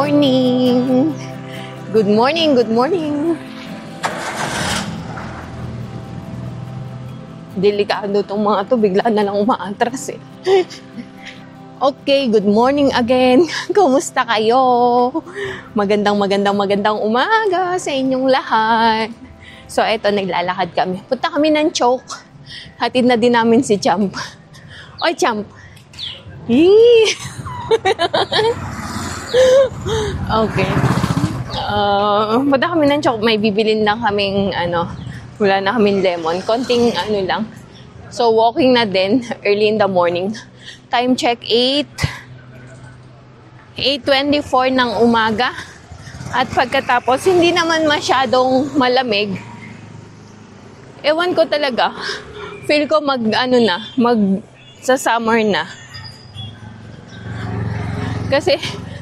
morning! Good morning, good morning! Delikado itong mga to, bigla na lang umaatras eh. Okay, good morning again. Kumusta kayo? Magandang umaga sa inyong lahat. So, eto, naglalakad kami. Punta kami ng Choke. Hatid na din namin si Champ. Oy, Champ! Okay. Punta kami ng Choke. May bibilin lang kaming, wala na kaming lemon. Konting, lang. So, walking na din, early in the morning. Time check, 8:24 ng umaga. At pagkatapos, hindi naman masyadong malamig. Ewan ko talaga. Feel ko sa summer na. Kasi,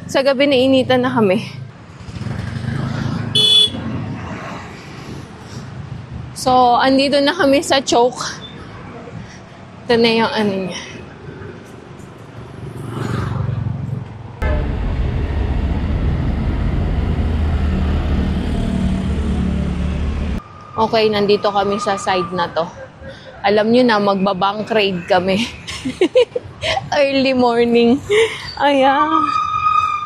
sa gabi nainitan na kami. So, andito na kami sa Choke. Ito na yung niya. Okay, nandito kami sa side na to. Alam nyo na, magbabank raid kami. Early morning. Ayan.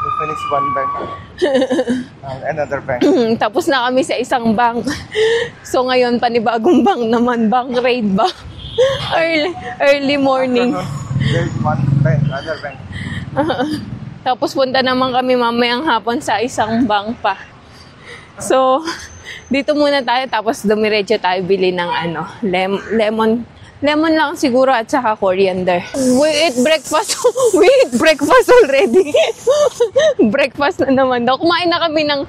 We finished one bank. Another bank. Tapos na kami sa isang bank. So ngayon, panibagong bank naman. Bank raid ba? Early morning. There's one bank, another bank. Tapos punta naman kami mamayang hapon sa isang bank pa. So, dito muna tayo, tapos dumiretso tayo bili ng lemon. Lemon lang siguro at saka coriander. We eat breakfast. We eat breakfast already. Breakfast na naman daw. Kumain na kami ng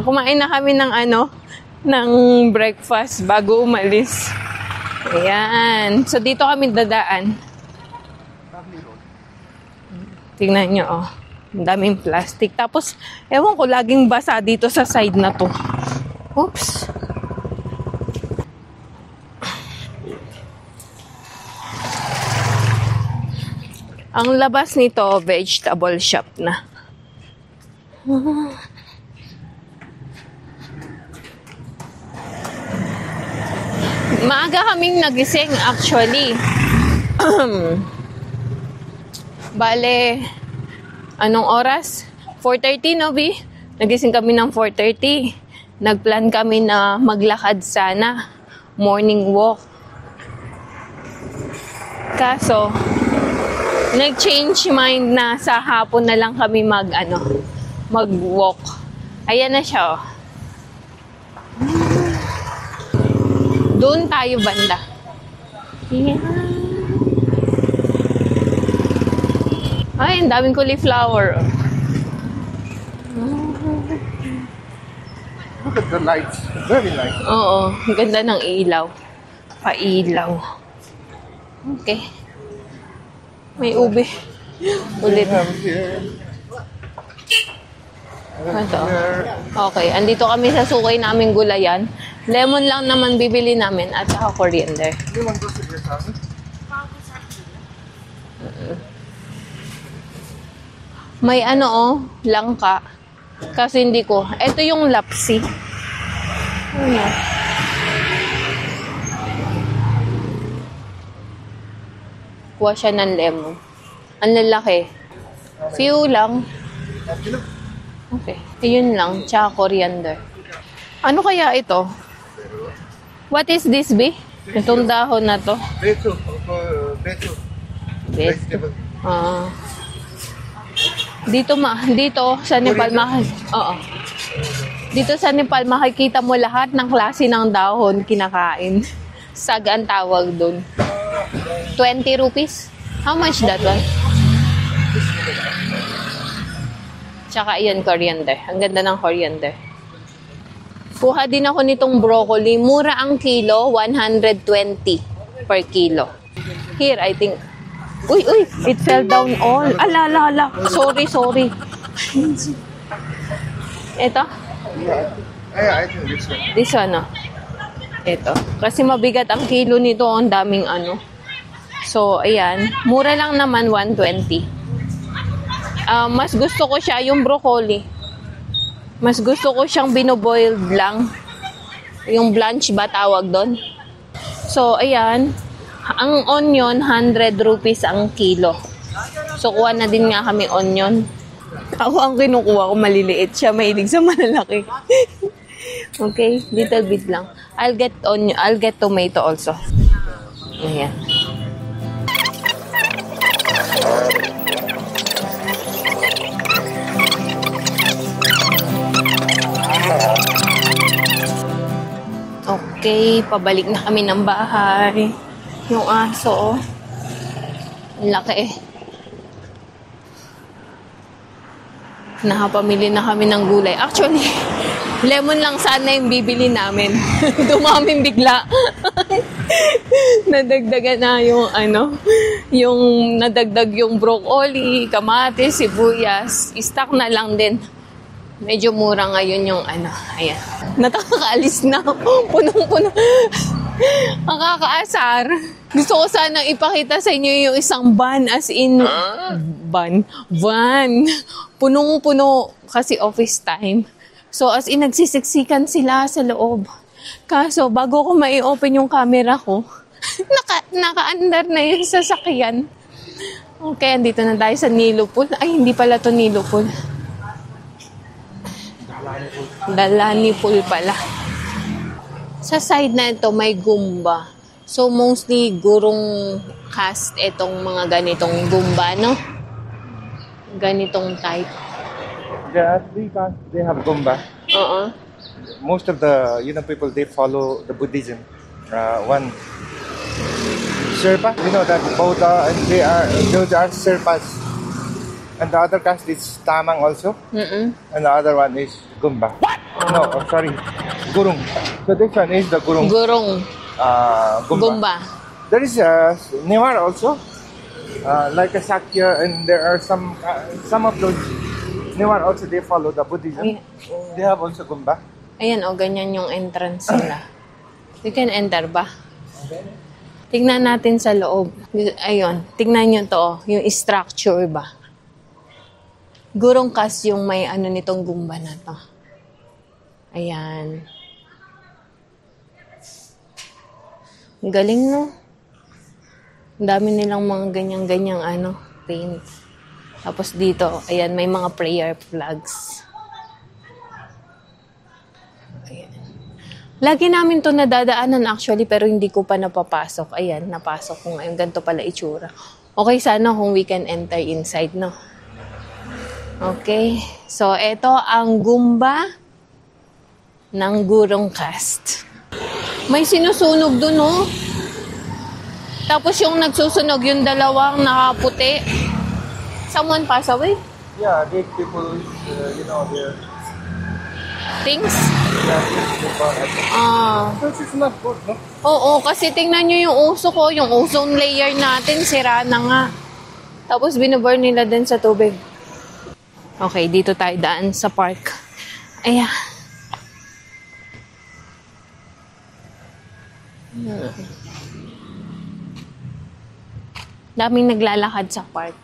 kumain na kami ng breakfast bago umalis. Ayan. So dito kami dadaan. Tingnan nyo, oh. Ang daming plastic. Tapos, ewan ko, laging basa dito sa side na to. Oops. Ang labas nito, vegetable shop na. Maaga kaming nagising, actually. Bale, anong oras? 4:30, no, B? Nagising kami ng 4:30. Nagplan kami na maglakad sana. Morning walk. Kaso, nag-change mind na sa hapon na lang kami mag-walk. Ayan na siya, oh. Doon tayo banda. Yeah. Ay, ang daming cauliflower. Look at the lights. Very nice. Oo, ganda ng ilaw. Pailaw. Okay. May ube. Ulit. Ito. Okay, andito kami sa sukay naming gulayan. Lemon lang naman bibili namin at saka coriander. May langka. Kasi hindi ko. Ito yung lapsi. Kuha siya ng lemon. Ang lalaki. Few lang. Okay. Yun lang. Tsaka coriander. Ano kaya ito? What is this, B? Itong dahon na to. Beto. Vegetable. Dito sa Nepal Dito sa Nepal makikita mo lahat ng klase ng dahon kinakain. Sag ang tawag doon. 20 rupees. How much that one? Tsaka yan, coriander. Ang ganda ng coriander. Kuha din ako nitong broccoli. Mura ang kilo, 120 per kilo. Here, I think. Uy, it fell down all. Ala. Sorry. Ito? I think this one. This one, Ito. Kasi mabigat ang kilo nito. Ang daming So, ayan. Mura lang naman, 120. Mas gusto ko siya, yung broccoli. Mas gusto ko siyang binoboiled lang. Yung blanch ba tawag doon? So, ayan. Ang onion, 100 rupees ang kilo. So, kuha na din nga kami onion. Ako ang kinukuha ko, maliliit siya. Mahilig sa malalaki. Okay, little bit lang. I'll get tomato also. Ayan. Okay, pabalik na kami ng bahay. Yung aso, oh. Ang laki. Nakapamili na kami ng gulay. Actually, lemon lang sana yung bibili namin. Dumaming bigla. Nadagdagan na yung yung nadagdag yung broccoli, kamatis, sibuyas. Stock na lang din. Medyo mura ngayon yung ayan. Natakakaalis na. Punong-puno. Ang kakaasar. Gusto ko sana ipakita sa inyo yung isang van, as in, van. Punong-puno kasi office time. So, as in, nagsisiksikan sila sa loob. Kaso, bago ko mai-open yung camera ko, naka-under na yung sasakyan. Okay, andito na tayo sa Nilo Pool. Ay, hindi pala to Nilo Pool. Dalani Pool pala. Sa side na ito, may Gumba. So, mostly gurong cast itong mga ganitong Gumba, no? Ganitong type. There are 3 castes. They have Gumba. Most of the people, they follow the Buddhism. One Sherpa, that Buddha, and those are Sherpas. And the other caste is Tamang also. And the other one is Gumba. What? No, I'm sorry. Gurung. So this one is the Gurung. Gurung. Gumba. There is Newar also. Like a Sakya, and there are some of those Newar also, they follow the Buddhism. They have also Gumba. Ayan, ganyan yung entrance nila. You can enter ba? Tignan natin sa loob. Ayun, tignan nyo to, yung structure ba? Gurong kas yung may nitong Gumba na to. Ayan. Galing, no? Ang dami nilang mga ganyang-ganyang paint. Tapos dito, ayan, may mga prayer flags. Ayan. Lagi namin to nadadaanan actually, pero hindi ko pa napapasok. Ayan, napasok ko ngayon. Ganito pala itsura. Okay, sana kung we can enter inside, no? Okay. So, ito ang Gumba ng Gurong Caste. May sinusunog dun, oh. Tapos yung nagsusunog, yung dalawang nakaputi. Someone pass away? Yeah, these people, they're... Things? This is not good, no? Oo, kasi tingnan nyo yung uso ko. Yung ozone layer natin, sira na nga. Tapos binaburn nila din sa tubig. Okay, dito tayo daan sa park. Ayan. Daming naglalakad sa park.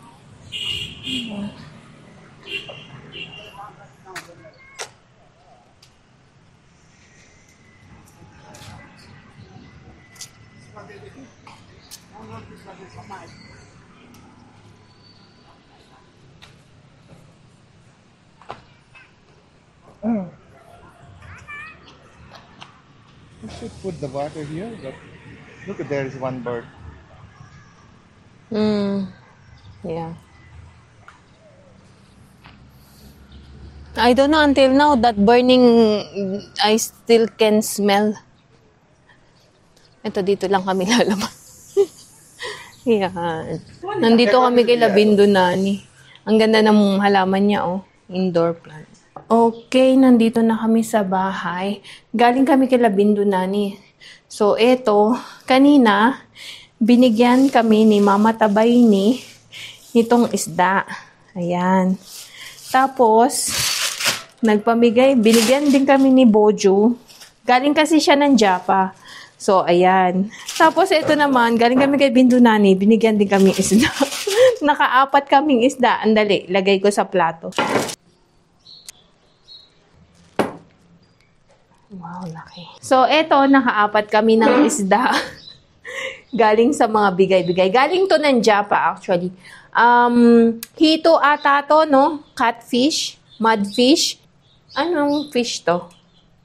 We should put the water here, but look, there is one bird. Yeah. I don't know, until now, that burning, I still can smell. Ito, dito lang kami lalabas. Yan. Nandito kami kay Labindo Nani. Ang ganda ng halaman niya, oh. Indoor plant. Okay, nandito na kami sa bahay. Galing kami kay Labindo Nani. So, eto, kanina, binigyan kami ni Mama Tabayni nitong isda. Ayan. Tapos, binigyan din kami ni Bojo. Galing kasi siya ng Japa. So, ayan. Tapos, ito naman, galing kami kay Bindu Nani, binigyan din kami isda. Nakaapat kaming isda. Andali, lagay ko sa plato. Wow, laki. So, eto, nakaapat kami ng isda. Galing sa mga bigay-bigay. Galing to ng Japa, actually. Hito ata to, no? Catfish, mudfish. Anong fish to?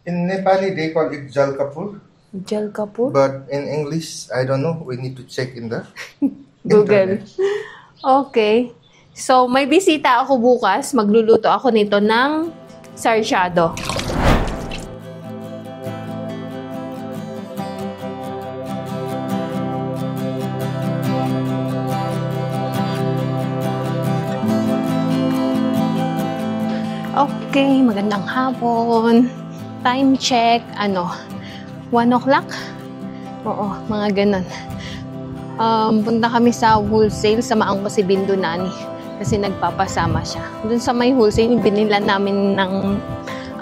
In Nepali, they call it jalkapur. Jalkapur? But in English, I don't know. We need to check in the Google. internet. Okay. So, may bisita ako bukas. Magluluto ako nito ng sarsyado. Okay, magandang hapon. Time check, 1 o'clock? Oo, mga ganun. Punta kami sa wholesale, samaan ko si Bindo Nani kasi nagpapasama siya. Doon sa may wholesale, binila namin ng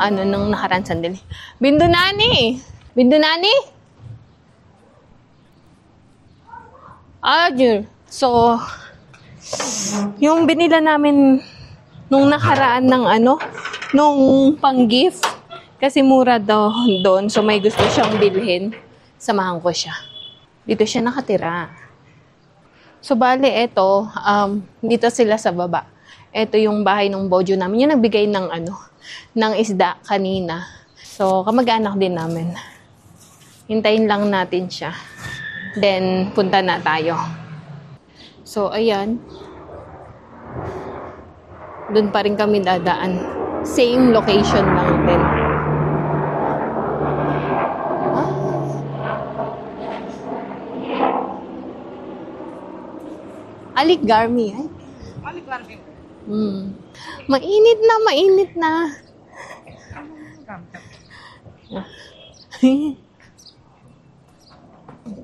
ng nakaraan sandali. Bindo Nani! Bindo Nani? Jun. So, yung binila namin nung nakaraan ng nung pang-gift, kasi mura daw doon, so may gusto siyang bilhin, samahan ko siya. Dito siya nakatira. So, bale, eto, dito sila sa baba. Eto yung bahay ng bojo namin, yung nagbigay ng ng isda kanina. So, kamag-anak din namin. Hintayin lang natin siya. Then, punta na tayo. So, ayan. Doon pa rin kami dadaan. Same location lang din. Aligarmi. Aligarmi. Mainit na, mainit na.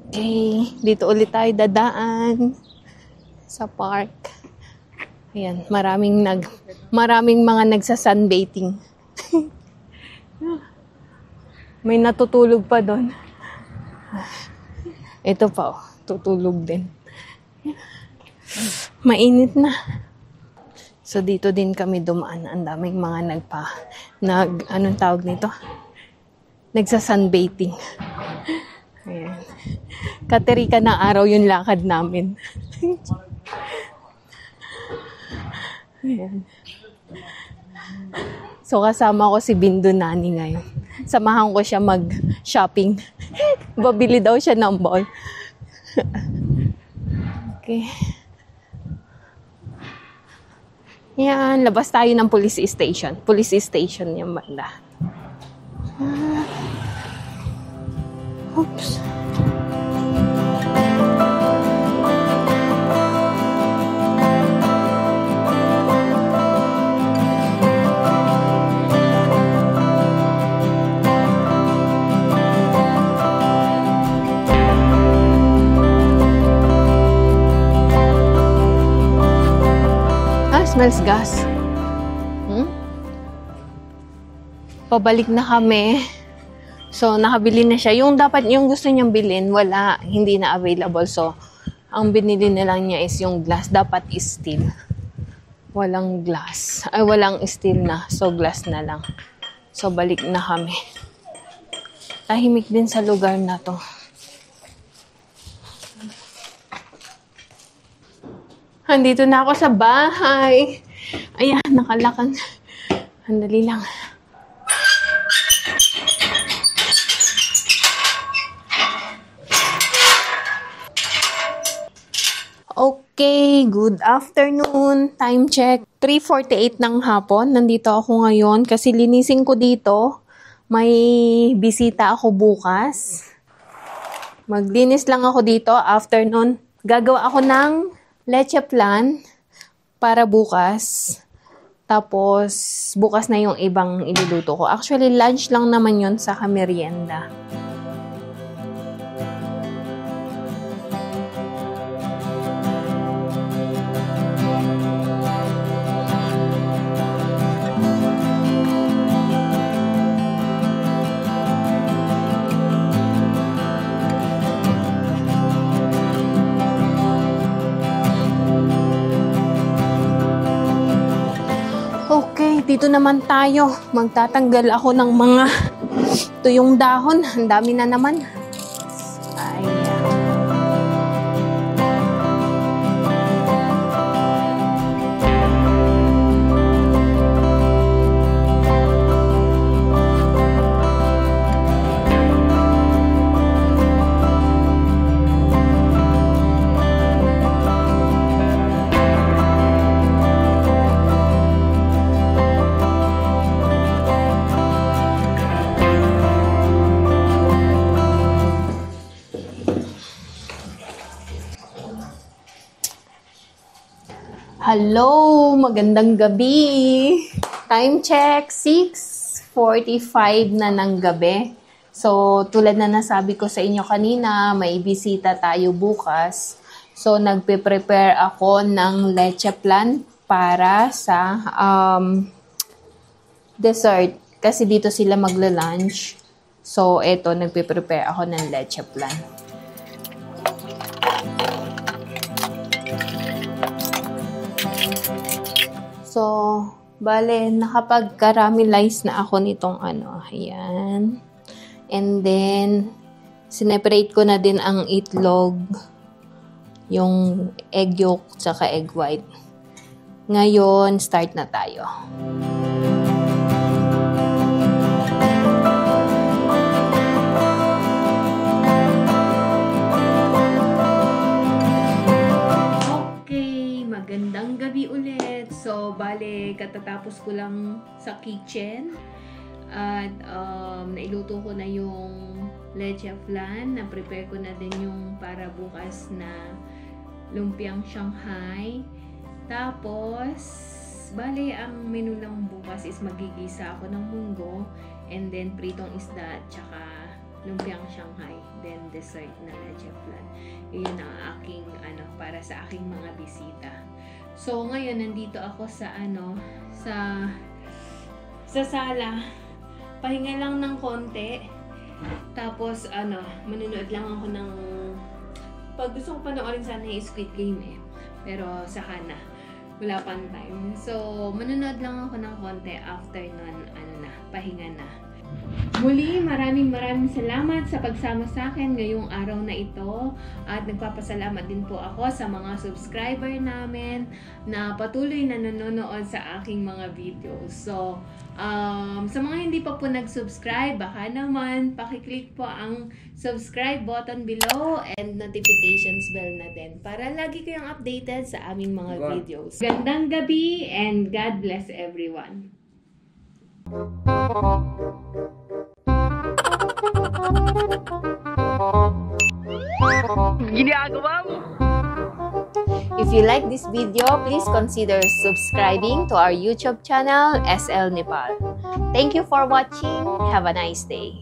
Okay, dito ulit tayo dadaan sa park. Ayan, maraming mga nagsa-sunbathing. May natutulog pa doon. Ito pa, tutulog din. Mainit na. So, dito din kami dumaan. Ang daming mga anong tawag nito? Nagsa-sunbathing. Ayan. Katerika ng araw yung lakad namin. Ayan. So, kasama ko si Bindo Nani ngayon. Samahan ko siya mag-shopping. Babili daw siya ng ball. Okay. Yan, labas tayo ng police station. Police station yung banda. Oops. Smells gas. Pabalik na kami. So, nakabili na siya. Yung gusto niyang bilhin, wala. Hindi na available. So, ang binili na lang niya is yung glass. Dapat is steel. Walang glass. Ay, walang steel na. So, glass na lang. So, balik na kami. Tahimik din sa lugar na to. Andito na ako sa bahay. Ayan, nakalakan. Andali lang. Okay, good afternoon. Time check. 3:48 ng hapon. Nandito ako ngayon kasi linisin ko dito. May bisita ako bukas. Maglinis lang ako dito. Afternoon, gagawa ako ng leche flan para bukas. Tapos, bukas na yung ibang iluluto ko. Actually, lunch lang naman yun sa merienda. dito naman tayo. Magtatanggal ako ng mga tuyong dahon. Ang dami na naman. Ayan. Hello! Magandang gabi! Time check, 6:45 na ng gabi. So, tulad na nasabi ko sa inyo kanina, may bisita tayo bukas. So, nagpe-prepare ako ng leche flan para sa dessert. Kasi dito sila magla-lunch. So, eto, nagpe-prepare ako ng leche flan. So, bale, nakapag-caramelize na ako nitong ano, ayan. And then, sineparate ko na din ang itlog, yung egg yolk, tsaka egg white. Ngayon, start na tayo. Magandang gabi ulit. So, bale, katatapos ko lang sa kitchen. At nailuto ko na yung leche flan. Na-prepare ko na din yung para bukas na lumpiang Shanghai. Tapos, bale, ang menu ng bukas is magigisa ako ng munggo. And then, pritong isda, tsaka lumpiang Shanghai, then dessert na leche flan. Iyon ang aking para sa aking mga bisita. So ngayon nandito ako sa sa sala. Pahinga lang ng konti. Tapos manonood lang ako ng pag gusto ko panoorin sana yung Squid Game Pero saka na. Wala pang time. So manonood lang ako ng konti, after nun pahinga na. Muli, maraming salamat sa pagsama sa akin ngayong araw na ito at nagpapasalamat din po ako sa mga subscriber namin na patuloy na nanonood sa aking mga videos. So, sa mga hindi pa po nag-subscribe, baka naman pakiclick po ang subscribe button below and notifications bell na din para lagi kayong updated sa aming mga videos. Gandang gabi and God bless everyone. Ginagawa mo. If you like this video, please consider subscribing to our YouTube channel, SL Nepal. Thank you for watching. Have a nice day.